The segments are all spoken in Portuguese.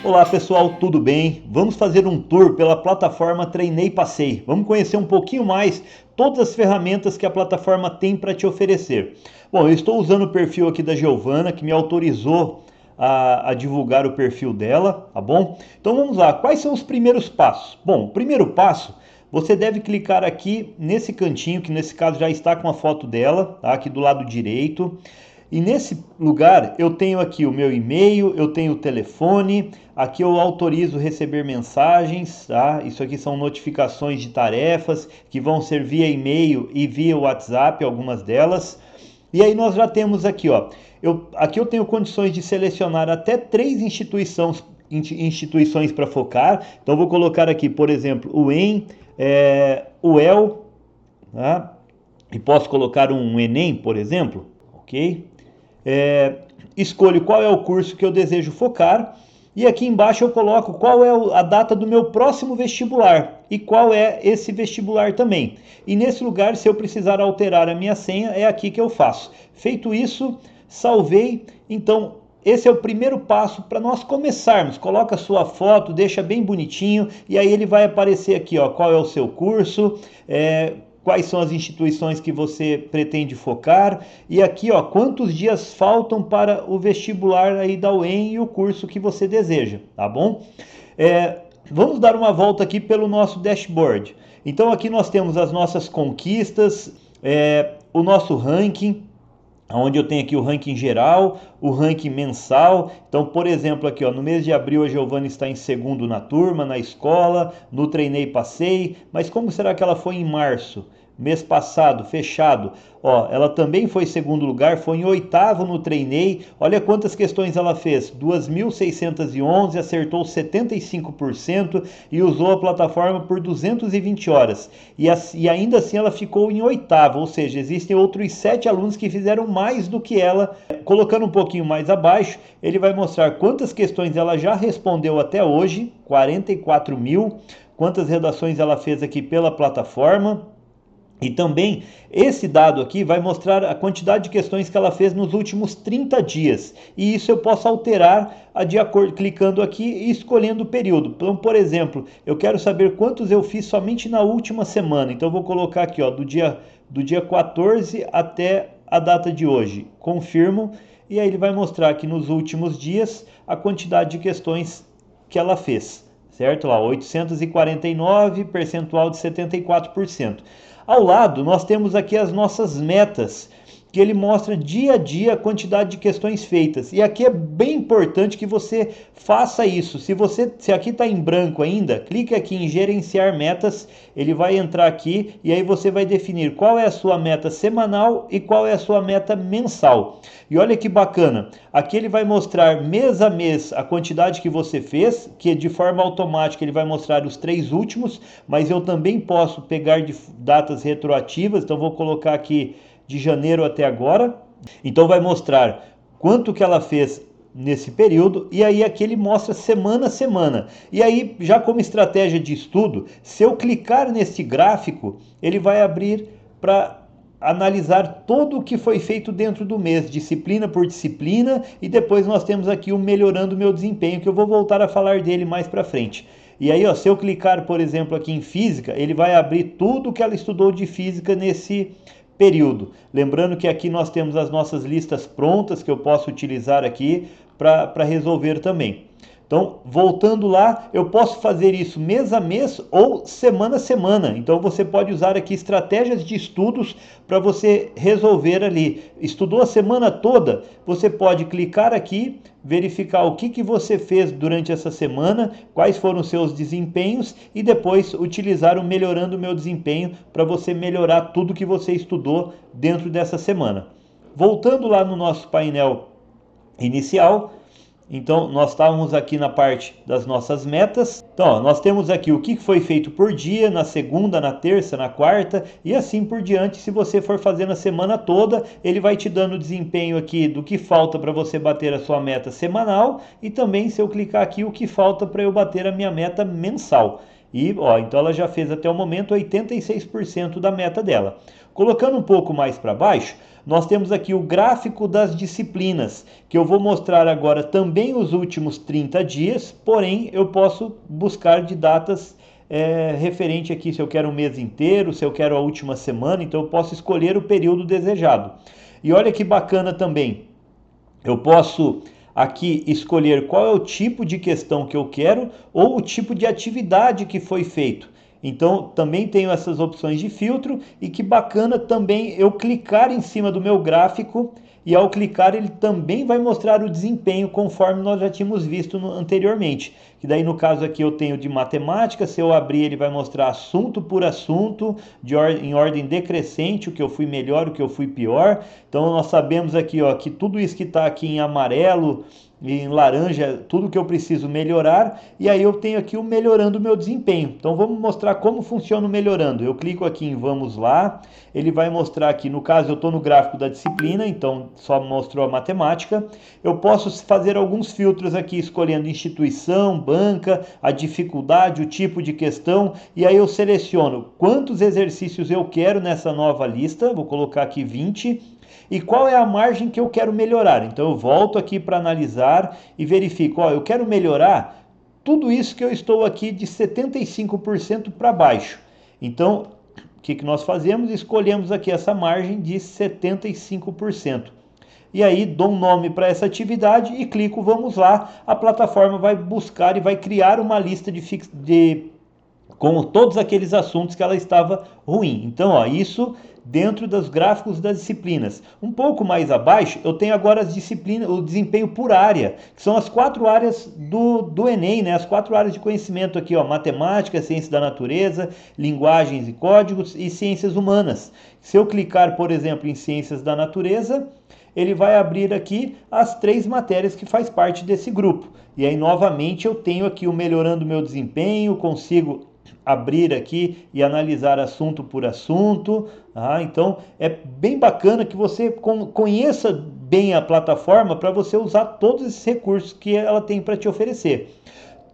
Olá pessoal, tudo bem? Vamos fazer um tour pela plataforma Treinei Passei. Vamos conhecer um pouquinho mais todas as ferramentas que a plataforma tem para te oferecer. Bom, eu estou usando o perfil aqui da Giovana, que me autorizou a divulgar o perfil dela, tá bom? Então vamos lá, quais são os primeiros passos? Bom, o primeiro passo, você deve clicar aqui nesse cantinho, que nesse caso já está com a foto dela, tá? Aqui do lado direito. E nesse lugar eu tenho aqui o meu e-mail, eu tenho o telefone, aqui eu autorizo receber mensagens, tá? Isso aqui são notificações de tarefas que vão ser via e-mail e via WhatsApp, algumas delas. E aí nós já temos aqui, ó, aqui eu tenho condições de selecionar até 3 instituições para focar. Então vou colocar aqui, por exemplo, o EM, o EL, tá? E posso colocar um Enem, por exemplo, ok? Escolho qual é o curso que eu desejo focar e aqui embaixo eu coloco qual é a data do meu próximo vestibular e qual é esse vestibular também. E nesse lugar, se eu precisar alterar a minha senha, é aqui que eu faço. Feito isso, salvei. Então, esse é o primeiro passo para nós começarmos. Coloca a sua foto, deixa bem bonitinho e aí ele vai aparecer aqui, ó, qual é o seu curso, quais são as instituições que você pretende focar e aqui, ó, quantos dias faltam para o vestibular aí da UEM e o curso que você deseja, tá bom? Vamos dar uma volta aqui pelo nosso dashboard. Então aqui nós temos as nossas conquistas, o nosso ranking, onde eu tenho aqui o ranking geral, o ranking mensal. Então, por exemplo, aqui ó, no mês de abril a Giovana está em segundo na turma, na escola, no Treinei Passei, mas como será que ela foi em março? Mês passado, fechado, ó, ela também foi segundo lugar, foi em oitavo no Treinei. Olha quantas questões ela fez, 2.611, acertou 75% e usou a plataforma por 220 horas. E ainda assim ela ficou em oitavo, ou seja, existem outros 7 alunos que fizeram mais do que ela. Colocando um pouquinho mais abaixo, ele vai mostrar quantas questões ela já respondeu até hoje, 44 mil, quantas redações ela fez aqui pela plataforma. E também esse dado aqui vai mostrar a quantidade de questões que ela fez nos últimos 30 dias. E isso eu posso alterar de acordo, clicando aqui e escolhendo o período. Então, por exemplo, eu quero saber quantos eu fiz somente na última semana. Então eu vou colocar aqui, ó, do dia 14 até a data de hoje. Confirmo e aí ele vai mostrar aqui nos últimos dias a quantidade de questões que ela fez. Certo? Lá, 849, percentual de 74%. Ao lado, nós temos aqui as nossas metas, que ele mostra dia a dia a quantidade de questões feitas. E aqui é bem importante que você faça isso. Se aqui está em branco ainda, clique aqui em gerenciar metas, ele vai entrar aqui e aí você vai definir qual é a sua meta semanal e qual é a sua meta mensal. E olha que bacana, aqui ele vai mostrar mês a mês a quantidade que você fez, que de forma automática ele vai mostrar os 3 últimos, mas eu também posso pegar de datas retroativas, então vou colocar aqui de janeiro até agora. Então vai mostrar quanto que ela fez nesse período e aí aqui ele mostra semana a semana. E aí, já como estratégia de estudo, se eu clicar nesse gráfico, ele vai abrir para analisar tudo o que foi feito dentro do mês, disciplina por disciplina, e depois nós temos aqui o melhorando meu desempenho, que eu vou voltar a falar dele mais para frente. E aí, ó, se eu clicar, por exemplo, aqui em física, ele vai abrir tudo que ela estudou de física nesse período. Lembrando que aqui nós temos as nossas listas prontas que eu posso utilizar aqui para resolver também. Então, voltando lá, eu posso fazer isso mês a mês ou semana a semana. Então, você pode usar aqui estratégias de estudos para você resolver ali. Estudou a semana toda? Você pode clicar aqui, verificar o que você fez durante essa semana, quais foram os seus desempenhos e depois utilizar o melhorando o meu desempenho para você melhorar tudo que você estudou dentro dessa semana. Voltando lá no nosso painel inicial, então, nós estávamos aqui na parte das nossas metas. Então, ó, nós temos aqui o que foi feito por dia, na segunda, na terça, na quarta e assim por diante. Se você for fazendo a semana toda, ele vai te dando o desempenho aqui do que falta para você bater a sua meta semanal e também, se eu clicar aqui, o que falta para eu bater a minha meta mensal. E, ó, então ela já fez até o momento 86% da meta dela. Colocando um pouco mais para baixo, nós temos aqui o gráfico das disciplinas, que eu vou mostrar agora também os últimos 30 dias, porém eu posso buscar de datas referente aqui se eu quero o mês inteiro, se eu quero a última semana, então eu posso escolher o período desejado. E olha que bacana também, eu posso aqui escolher qual é o tipo de questão que eu quero ou o tipo de atividade que foi feito. Então também tenho essas opções de filtro e que bacana também eu clicar em cima do meu gráfico e ao clicar ele também vai mostrar o desempenho conforme nós já tínhamos visto anteriormente. Que daí no caso aqui eu tenho de matemática, se eu abrir ele vai mostrar assunto por assunto, em ordem decrescente, o que eu fui melhor, o que eu fui pior. Então nós sabemos aqui ó, que tudo isso que está aqui em amarelo, em laranja, tudo que eu preciso melhorar, e aí eu tenho aqui o melhorando o meu desempenho. Então vamos mostrar como funciona o melhorando. Eu clico aqui em vamos lá, ele vai mostrar aqui, no caso eu estou no gráfico da disciplina, então só mostrou a matemática. Eu posso fazer alguns filtros aqui, escolhendo instituição, banca, a dificuldade, o tipo de questão, e aí eu seleciono quantos exercícios eu quero nessa nova lista, vou colocar aqui 20, e qual é a margem que eu quero melhorar. Então eu volto aqui para analisar e verifico, ó, eu quero melhorar tudo isso que eu estou aqui de 75% para baixo. Então, o que nós fazemos? Escolhemos aqui essa margem de 75%. E aí dou um nome para essa atividade e clico vamos lá. A plataforma vai buscar e vai criar uma lista com todos aqueles assuntos que ela estava ruim. Então, ó, isso dentro dos gráficos das disciplinas. Um pouco mais abaixo, eu tenho agora as disciplinas, o desempenho por área, que são as 4 áreas do Enem, né? As 4 áreas de conhecimento aqui, ó, matemática, ciência da natureza, linguagens e códigos e ciências humanas. Se eu clicar, por exemplo, em ciências da natureza, ele vai abrir aqui as 3 matérias que faz parte desse grupo. E aí, novamente, eu tenho aqui o melhorando meu desempenho, consigo abrir aqui e analisar assunto por assunto. Então é bem bacana que você conheça bem a plataforma para você usar todos esses recursos que ela tem para te oferecer.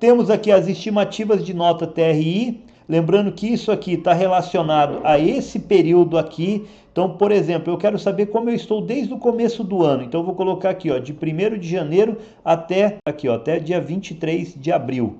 Temos aqui as estimativas de nota TRI, lembrando que isso aqui está relacionado a esse período aqui. Então, por exemplo, eu quero saber como eu estou desde o começo do ano. Então eu vou colocar aqui, ó, de 1º de janeiro até aqui, ó, até dia 23 de abril.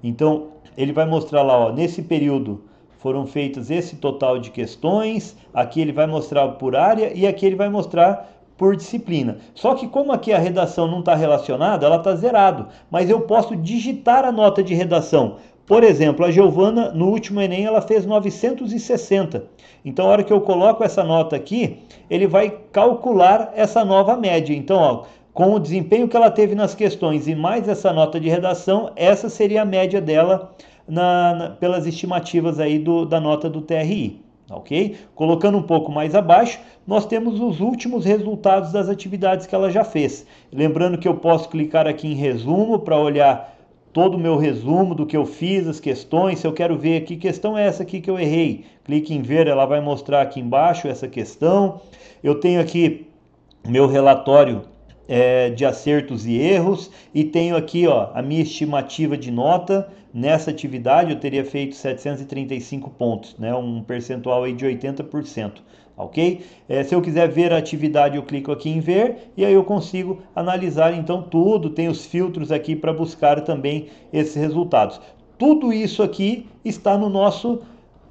Então, ele vai mostrar lá, ó, nesse período foram feitas esse total de questões, aqui ele vai mostrar por área e aqui ele vai mostrar por disciplina. Só que como aqui a redação não está relacionada, ela está zerado, mas eu posso digitar a nota de redação. Por exemplo, a Giovana, no último Enem, ela fez 960. Então, a hora que eu coloco essa nota aqui, ele vai calcular essa nova média. Então, ó, com o desempenho que ela teve nas questões e mais essa nota de redação, essa seria a média dela pelas estimativas aí da nota do TRI, ok? Colocando um pouco mais abaixo, nós temos os últimos resultados das atividades que ela já fez. Lembrando que eu posso clicar aqui em resumo para olhar todo o meu resumo do que eu fiz, as questões. Se eu quero ver que questão é essa aqui que eu errei, clique em ver, ela vai mostrar aqui embaixo essa questão. Eu tenho aqui meu relatório de acertos e erros e tenho aqui, ó, a minha estimativa de nota. Nessa atividade eu teria feito 735 pontos, né, um percentual aí de 80%, ok? Se eu quiser ver a atividade eu clico aqui em ver e aí eu consigo analisar então tudo, tem os filtros aqui para buscar também esses resultados. Tudo isso aqui está no nosso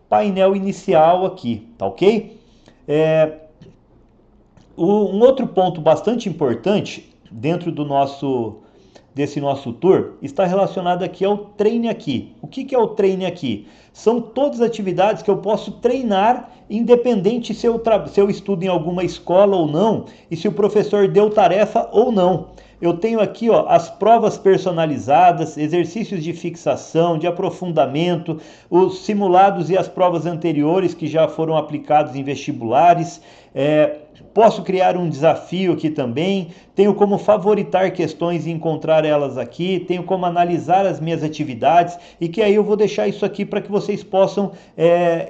painel inicial aqui, tá ok? Um outro ponto bastante importante dentro desse nosso tour está relacionado aqui ao Treine Aqui. O que é o Treine Aqui? São todas as atividades que eu posso treinar independente se eu estudo em alguma escola ou não e se o professor deu tarefa ou não. Eu tenho aqui, ó, as provas personalizadas, exercícios de fixação, de aprofundamento, os simulados e as provas anteriores que já foram aplicados em vestibulares. Posso criar um desafio aqui também, tenho como favoritar questões e encontrar elas aqui, tenho como analisar as minhas atividades e que aí eu vou deixar isso aqui para que vocês possam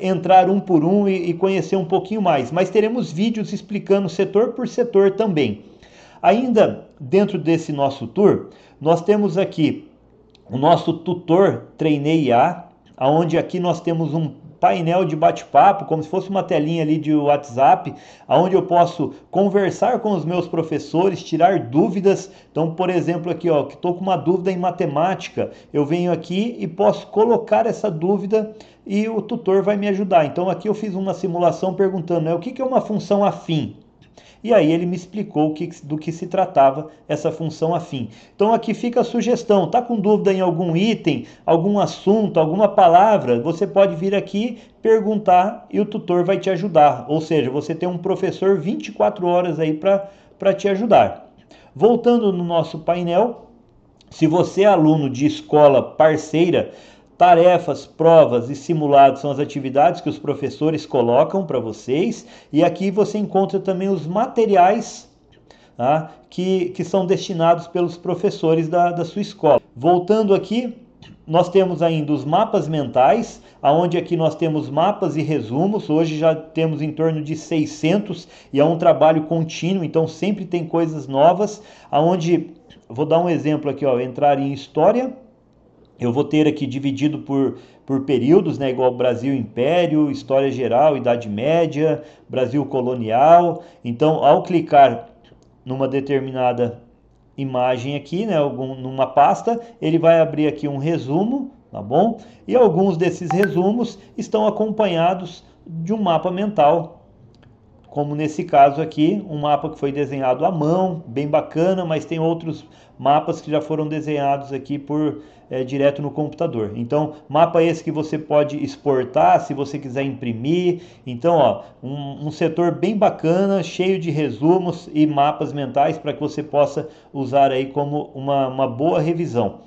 entrar um por um e conhecer um pouquinho mais. Mas teremos vídeos explicando setor por setor também. Ainda dentro desse nosso tour, nós temos aqui o nosso tutor Treinei IA, onde aqui nós temos um painel de bate-papo, como se fosse uma telinha ali de WhatsApp, onde eu posso conversar com os meus professores, tirar dúvidas. Então, por exemplo, aqui, ó, que estou com uma dúvida em matemática, eu venho aqui e posso colocar essa dúvida e o tutor vai me ajudar. Então, aqui eu fiz uma simulação perguntando, né, o que é uma função afim? E aí ele me explicou do que se tratava essa função afim. Então aqui fica a sugestão, tá com dúvida em algum item, algum assunto, alguma palavra, você pode vir aqui perguntar e o tutor vai te ajudar. Ou seja, você tem um professor 24 horas aí para te ajudar. Voltando no nosso painel, se você é aluno de escola parceira, tarefas, provas e simulados são as atividades que os professores colocam para vocês. E aqui você encontra também os materiais, tá, que são destinados pelos professores da sua escola. Voltando aqui, nós temos ainda os mapas mentais, onde aqui nós temos mapas e resumos. Hoje já temos em torno de 600 e é um trabalho contínuo, então sempre tem coisas novas. Onde, vou dar um exemplo aqui, ó, entrar em história. Eu vou ter aqui dividido por períodos, né, igual Brasil Império, História Geral, Idade Média, Brasil Colonial. Então, ao clicar numa determinada imagem aqui, né, numa pasta, ele vai abrir aqui um resumo, tá bom? E alguns desses resumos estão acompanhados de um mapa mental, como nesse caso aqui, um mapa que foi desenhado à mão, bem bacana, mas tem outros mapas que já foram desenhados aqui direto no computador. Então, mapa esse que você pode exportar, se você quiser imprimir. Então, ó, um setor bem bacana, cheio de resumos e mapas mentais para que você possa usar aí como uma boa revisão.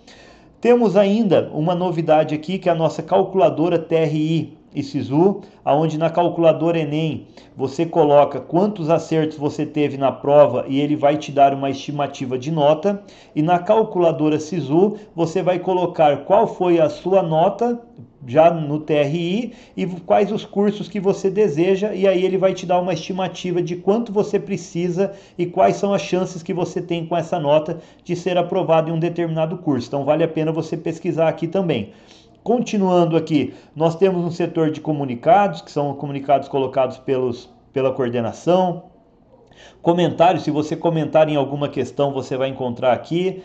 Temos ainda uma novidade aqui, que é a nossa calculadora TRI e SISU, onde na calculadora Enem você coloca quantos acertos você teve na prova e ele vai te dar uma estimativa de nota. E na calculadora SISU você vai colocar qual foi a sua nota já no TRI e quais os cursos que você deseja, e aí ele vai te dar uma estimativa de quanto você precisa e quais são as chances que você tem com essa nota de ser aprovado em um determinado curso. Então vale a pena você pesquisar aqui também. Continuando aqui, nós temos um setor de comunicados, que são comunicados colocados pela coordenação. Comentários, se você comentar em alguma questão, você vai encontrar aqui.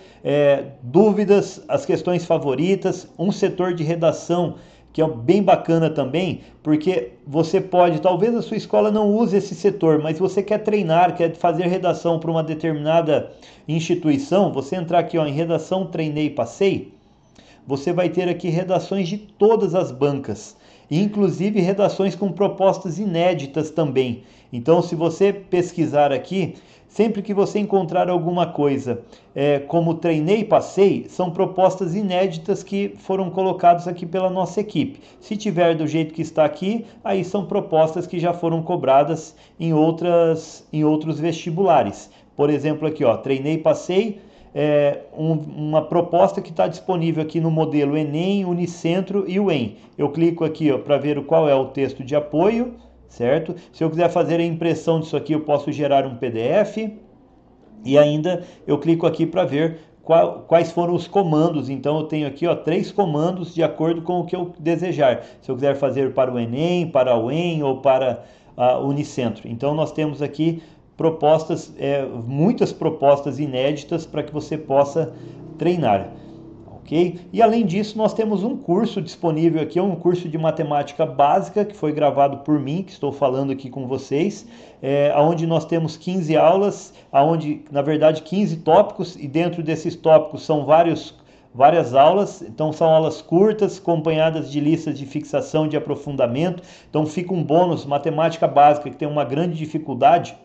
Dúvidas, as questões favoritas, um setor de redação, que é bem bacana também, porque você pode, talvez a sua escola não use esse setor, mas você quer treinar, quer fazer redação para uma determinada instituição, você entrar aqui, ó, em redação, treinei, passei. Você vai ter aqui redações de todas as bancas, inclusive redações com propostas inéditas também. Então, se você pesquisar aqui, sempre que você encontrar alguma coisa como treinei e passei, são propostas inéditas que foram colocadas aqui pela nossa equipe. Se tiver do jeito que está aqui, aí são propostas que já foram cobradas em outros vestibulares. Por exemplo, aqui, ó, treinei e passei. Uma proposta que está disponível aqui no modelo Enem, Unicentro e UEM. Eu clico aqui para ver qual é o texto de apoio, certo? Se eu quiser fazer a impressão disso aqui, eu posso gerar um PDF. E ainda eu clico aqui para ver quais foram os comandos. Então eu tenho aqui, ó, 3 comandos de acordo com o que eu desejar. Se eu quiser fazer para o Enem, para a UEM ou para a Unicentro. Então nós temos aqui propostas, muitas propostas inéditas para que você possa treinar, ok? E além disso, nós temos um curso disponível aqui, um curso de matemática básica que foi gravado por mim, que estou falando aqui com vocês, onde nós temos 15 aulas, onde na verdade 15 tópicos, e dentro desses tópicos são várias aulas. Então são aulas curtas, acompanhadas de listas de fixação, de aprofundamento. Então fica um bônus, matemática básica, que tem uma grande dificuldade.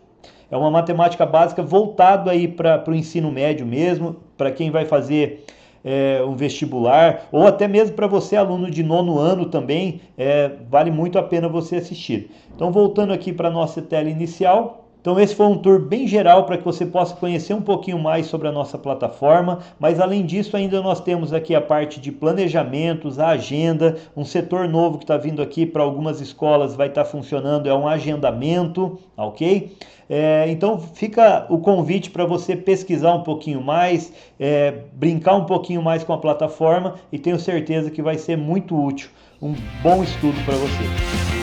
É uma matemática básica voltado aí para o ensino médio mesmo, para quem vai fazer um vestibular, ou até mesmo para você, aluno de 9º ano também, vale muito a pena você assistir. Então, voltando aqui para a nossa tela inicial, Então esse foi um tour bem geral para que você possa conhecer um pouquinho mais sobre a nossa plataforma, mas além disso ainda nós temos aqui a parte de planejamentos, a agenda, um setor novo que está vindo aqui para algumas escolas vai estar funcionando, é um agendamento, ok? Então fica o convite para você pesquisar um pouquinho mais, brincar um pouquinho mais com a plataforma e tenho certeza que vai ser muito útil, um bom estudo para você.